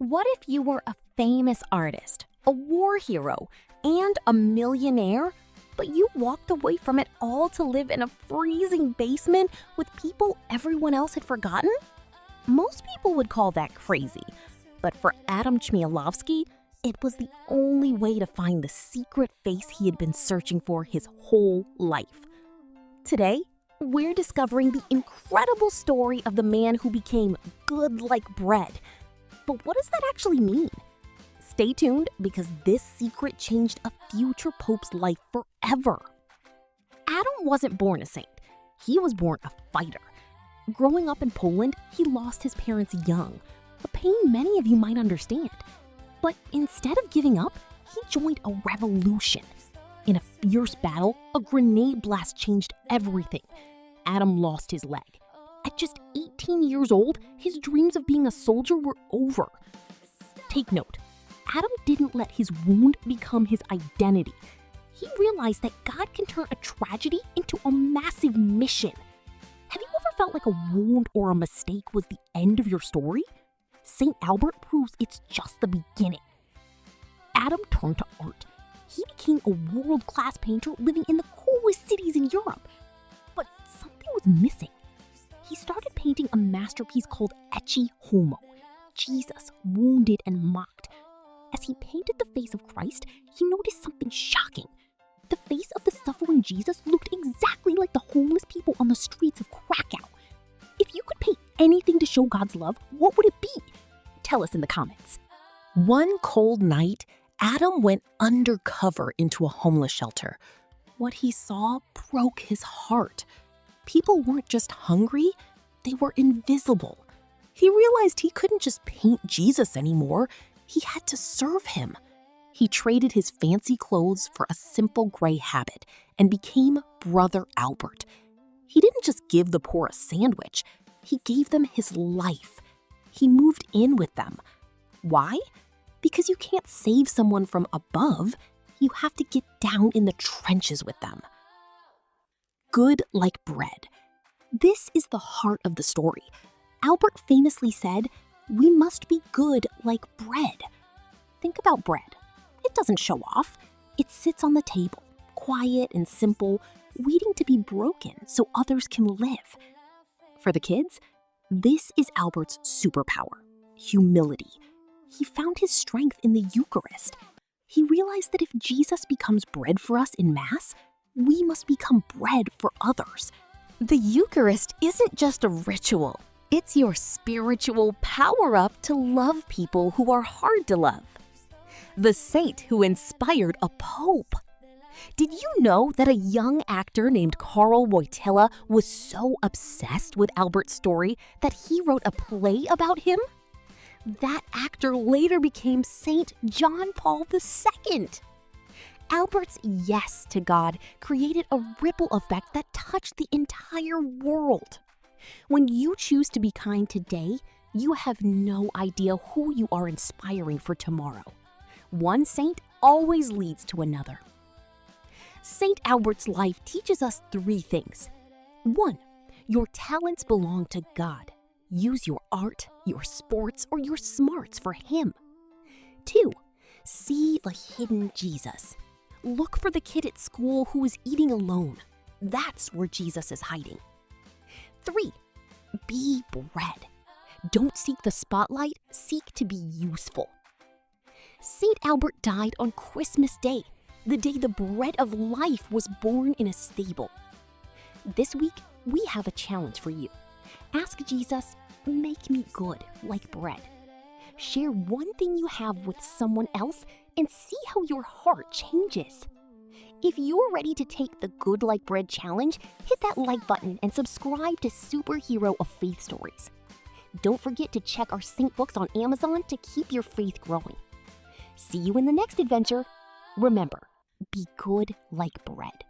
What if you were a famous artist, a war hero, and a millionaire, but you walked away from it all to live in a freezing basement with people everyone else had forgotten? Most people would call that crazy, but for Adam Chmielowski, it was the only way to find the secret face he had been searching for his whole life. Today, we're discovering the incredible story of the man who became good like bread. But what does that actually mean? Stay tuned because this secret changed a future pope's life forever. Adam wasn't born a saint. He was born a fighter. Growing up in Poland, he lost his parents young, a pain many of you might understand. But instead of giving up, he joined a revolution. In a fierce battle, a grenade blast changed everything. Adam lost his leg. At just 18 years old, his dreams of being a soldier were over. Take note, Adam didn't let his wound become his identity. He realized that God can turn a tragedy into a massive mission. Have you ever felt like a wound or a mistake was the end of your story? Saint Albert proves it's just the beginning. Adam turned to art. He became a world-class painter living in the coolest cities in Europe. But something was missing. He started painting a masterpiece called Ecce Homo, Jesus wounded and mocked. As he painted the face of Christ, he noticed something shocking. The face of the suffering Jesus looked exactly like the homeless people on the streets of Kraków. If you could paint anything to show God's love, what would it be? Tell us in the comments. One cold night, Adam went undercover into a homeless shelter. What he saw broke his heart. People weren't just hungry, they were invisible. He realized he couldn't just paint Jesus anymore. He had to serve him. He traded his fancy clothes for a simple gray habit and became Brother Albert. He didn't just give the poor a sandwich, he gave them his life. He moved in with them. Why? Because you can't save someone from above, you have to get down in the trenches with them. Good like bread. This is the heart of the story. Albert famously said, "We must be good like bread." Think about bread. It doesn't show off. It sits on the table, quiet and simple, waiting to be broken so others can live. For the kids, this is Albert's superpower, humility. He found his strength in the Eucharist. He realized that if Jesus becomes bread for us in Mass, we must become bread for others. The Eucharist isn't just a ritual. It's your spiritual power-up to love people who are hard to love. The saint who inspired a pope. Did you know that a young actor named Karl Wojtyla was so obsessed with Albert's story that he wrote a play about him? That actor later became Saint John Paul II. Albert's yes to God created a ripple effect that touched the entire world. When you choose to be kind today, you have no idea who you are inspiring for tomorrow. One saint always leads to another. Saint Albert's life teaches us 3 things. 1, your talents belong to God. Use your art, your sports, or your smarts for Him. 2, see the hidden Jesus. Look for the kid at school who is eating alone. That's where Jesus is hiding. 3, be bread. Don't seek the spotlight, seek to be useful. Saint Albert died on Christmas Day, the day the bread of life was born in a stable. This week, we have a challenge for you. Ask Jesus, make me good like bread. Share one thing you have with someone else and see how your heart changes. If you're ready to take the Good Like Bread challenge, hit that like button and subscribe to Superhero of Faith Stories. Don't forget to check our saint books on Amazon to keep your faith growing. See you in the next adventure. Remember, be good like bread.